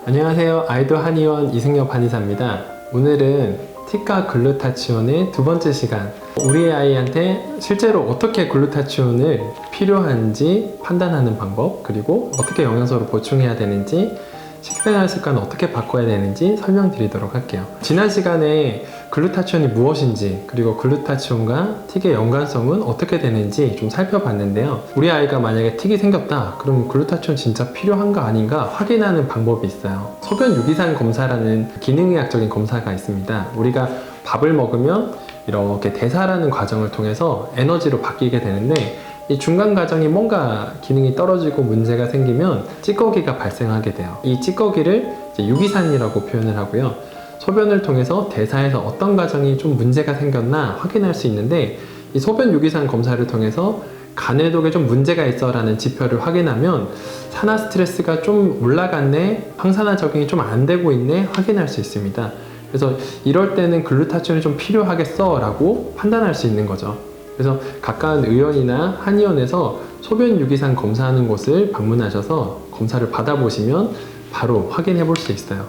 안녕하세요. 아이돌 한의원 이승엽 한의사입니다. 오늘은 티카 글루타치온의 두 번째 시간, 우리 아이한테 실제로 어떻게 글루타치온을 필요한지 판단하는 방법, 그리고 어떻게 영양소를 보충해야 되는지, 식생활 습관을 어떻게 바꿔야 되는지 설명드리도록 할게요. 지난 시간에 글루타치온이 무엇인지, 그리고 글루타치온과 틱의 연관성은 어떻게 되는지 좀 살펴봤는데요. 우리 아이가 만약에 틱이 생겼다, 그럼 글루타치온 진짜 필요한가 아닌가 확인하는 방법이 있어요. 소변 유기산 검사라는 기능의학적인 검사가 있습니다. 우리가 밥을 먹으면 이렇게 대사라는 과정을 통해서 에너지로 바뀌게 되는데, 이 중간 과정이 뭔가 기능이 떨어지고 문제가 생기면 찌꺼기가 발생하게 돼요. 이 찌꺼기를 이제 유기산이라고 표현을 하고요. 소변을 통해서 대사에서 어떤 과정이 좀 문제가 생겼나 확인할 수 있는데, 이 소변 유기산 검사를 통해서 간해독에 좀 문제가 있어 라는 지표를 확인하면 산화 스트레스가 좀 올라갔네, 항산화 적응이 좀 안 되고 있네 확인할 수 있습니다. 그래서 이럴 때는 글루타치온이 좀 필요하겠어 라고 판단할 수 있는 거죠. 그래서 가까운 의원이나 한의원에서 소변 유기산 검사하는 곳을 방문하셔서 검사를 받아보시면 바로 확인해 볼 수 있어요.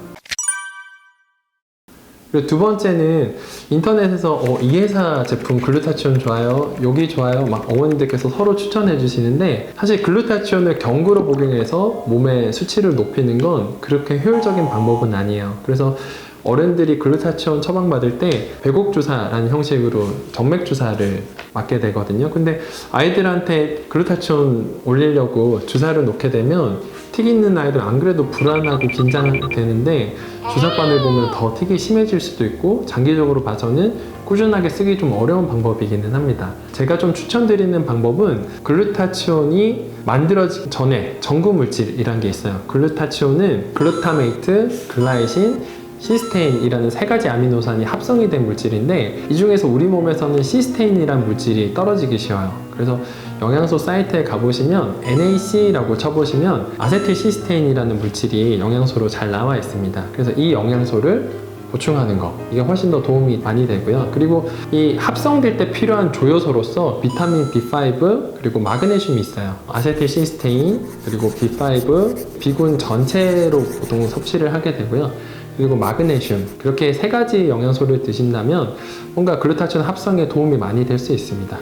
그리고 두 번째는 인터넷에서 이 회사 제품 글루타치온 좋아요, 여기 좋아요 막 어머님들께서 서로 추천해 주시는데, 사실 글루타치온을 경구로 복용해서 몸의 수치를 높이는 건 그렇게 효율적인 방법은 아니에요. 그래서 어른들이 글루타치온 처방받을 때 배곡주사라는 형식으로 정맥주사를 맞게 되거든요. 근데 아이들한테 글루타치온 올리려고 주사를 놓게 되면 틱 있는 아이들 안 그래도 불안하고 긴장되는데 주사바늘 보면 더 틱이 심해질 수도 있고, 장기적으로 봐서는 꾸준하게 쓰기 좀 어려운 방법이기는 합니다. 제가 좀 추천드리는 방법은 글루타치온이 만들어지기 전에 전구 물질이란 게 있어요. 글루타치온은 글루타메이트, 글라이신, 시스테인이라는 세 가지 아미노산이 합성이 된 물질인데, 이 중에서 우리 몸에서는 시스테인이라는 물질이 떨어지기 쉬워요. 그래서 영양소 사이트에 가보시면 NAC라고 쳐보시면 아세틸시스테인이라는 물질이 영양소로 잘 나와 있습니다. 그래서 이 영양소를 보충하는 거, 이게 훨씬 더 도움이 많이 되고요. 그리고 이 합성될 때 필요한 조효소로서 비타민 B5 그리고 마그네슘이 있어요. 아세틸시스테인 그리고 B5, B군 전체로 보통 섭취를 하게 되고요. 그리고 마그네슘, 그렇게 세 가지 영양소를 드신다면 뭔가 글루타치온 합성에 도움이 많이 될 수 있습니다.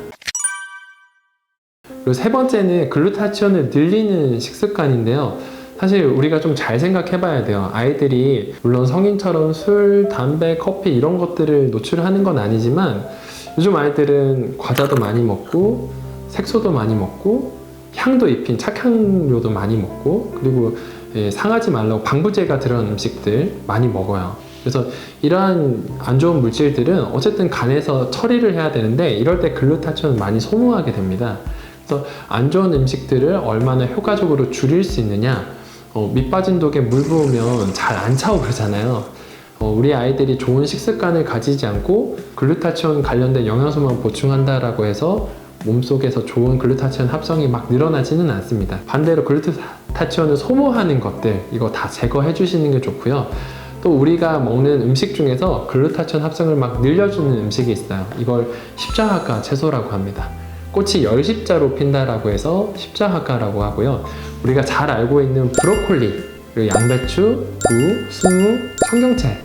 그리고 세 번째는 글루타치온을 늘리는 식습관인데요. 사실 우리가 좀 잘 생각해 봐야 돼요. 아이들이 물론 성인처럼 술, 담배, 커피 이런 것들을 노출하는 건 아니지만, 요즘 아이들은 과자도 많이 먹고 색소도 많이 먹고 향도 입힌 착향료도 많이 먹고, 그리고 상하지 말라고 방부제가 들어간 음식들 많이 먹어요. 그래서 이러한 안 좋은 물질들은 어쨌든 간에서 처리를 해야 되는데, 이럴 때 글루타치온을 많이 소모하게 됩니다. 그래서 안 좋은 음식들을 얼마나 효과적으로 줄일 수 있느냐, 밑 빠진 독에 물 부으면 잘 안 차고 그러잖아요. 우리 아이들이 좋은 식습관을 가지지 않고 글루타치온 관련된 영양소만 보충한다라고 해서 몸속에서 좋은 글루타치온 합성이 막 늘어나지는 않습니다. 반대로 글루타치온을 소모하는 것들, 이거 다 제거해 주시는 게 좋고요. 또 우리가 먹는 음식 중에서 글루타치온 합성을 막 늘려주는 음식이 있어요. 이걸 십자화가 채소라고 합니다. 꽃이 10십자로 핀다라고 해서 십자화가라고 하고요. 우리가 잘 알고 있는 브로콜리, 그리고 양배추, 무, 순무, 청경채,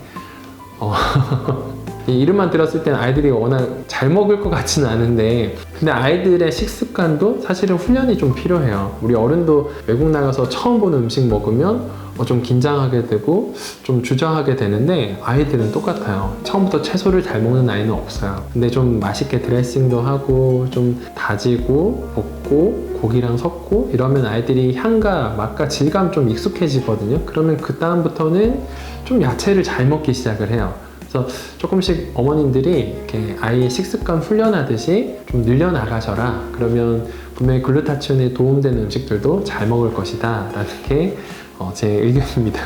이 이름만 들었을 때는 아이들이 워낙 잘 먹을 것 같지는 않은데, 근데 아이들의 식습관도 사실은 훈련이 좀 필요해요. 우리 어른도 외국 나가서 처음 보는 음식 먹으면 좀 긴장하게 되고 좀 주저하게 되는데, 아이들은 똑같아요. 처음부터 채소를 잘 먹는 아이는 없어요. 근데 좀 맛있게 드레싱도 하고 좀 다지고 볶고 고기랑 섞고 이러면 아이들이 향과 맛과 질감 좀 익숙해지거든요. 그러면 그 다음부터는 좀 야채를 잘 먹기 시작을 해요. 그래서 조금씩 어머님들이 이렇게 아이의 식습관 훈련하듯이 좀 늘려나가셔라. 그러면 분명히 글루타치온에 도움되는 음식들도 잘 먹을 것이다 라는 게 제 의견입니다.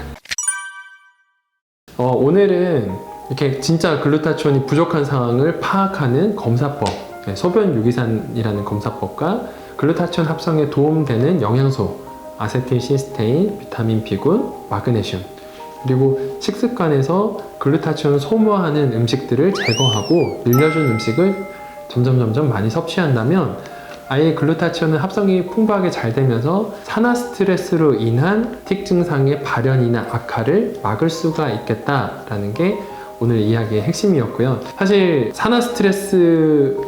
오늘은 이렇게 진짜 글루타치온이 부족한 상황을 파악하는 검사법, 소변 유기산이라는 검사법과 글루타치온 합성에 도움되는 영양소, 아세틸시스테인, 비타민 B군, 마그네슘, 그리고 식습관에서 글루타치온을 소모하는 음식들을 제거하고 늘려준 음식을 점점 많이 섭취한다면 아예 글루타치온은 합성이 풍부하게 잘 되면서 산화 스트레스로 인한 틱 증상의 발현이나 악화를 막을 수가 있겠다라는 게 오늘 이야기의 핵심이었고요. 사실 산화 스트레스만이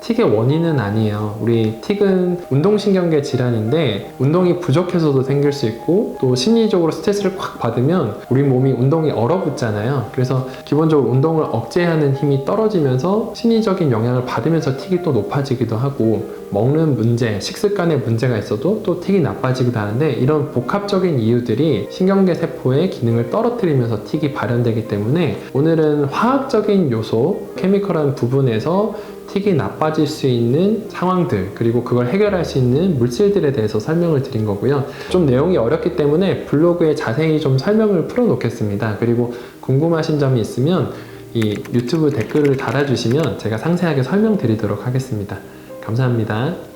틱의 원인은 아니에요. 우리 틱은 운동신경계 질환인데 운동이 부족해서도 생길 수 있고 또 심리적으로 스트레스를 꽉 받으면 우리 몸이 운동이 얼어붙잖아요. 그래서 기본적으로 운동을 억제하는 힘이 떨어지면서 심리적인 영향을 받으면서 틱이 또 높아지기도 하고 먹는 문제, 식습관에 문제가 있어도 또 틱이 나빠지기도 하는데 이런 복합적인 이유들이 신경계 세포의 기능을 떨어뜨리면서 틱이 발현되기 때문에 오늘은 화학적인 요소, 케미컬한 부분에서 틱이 나빠질 수 있는 상황들 그리고 그걸 해결할 수 있는 물질들에 대해서 설명을 드린 거고요. 좀 내용이 어렵기 때문에 블로그에 자세히 좀 설명을 풀어 놓겠습니다. 그리고 궁금하신 점이 있으면 이 유튜브 댓글을 달아주시면 제가 상세하게 설명드리도록 하겠습니다. 감사합니다.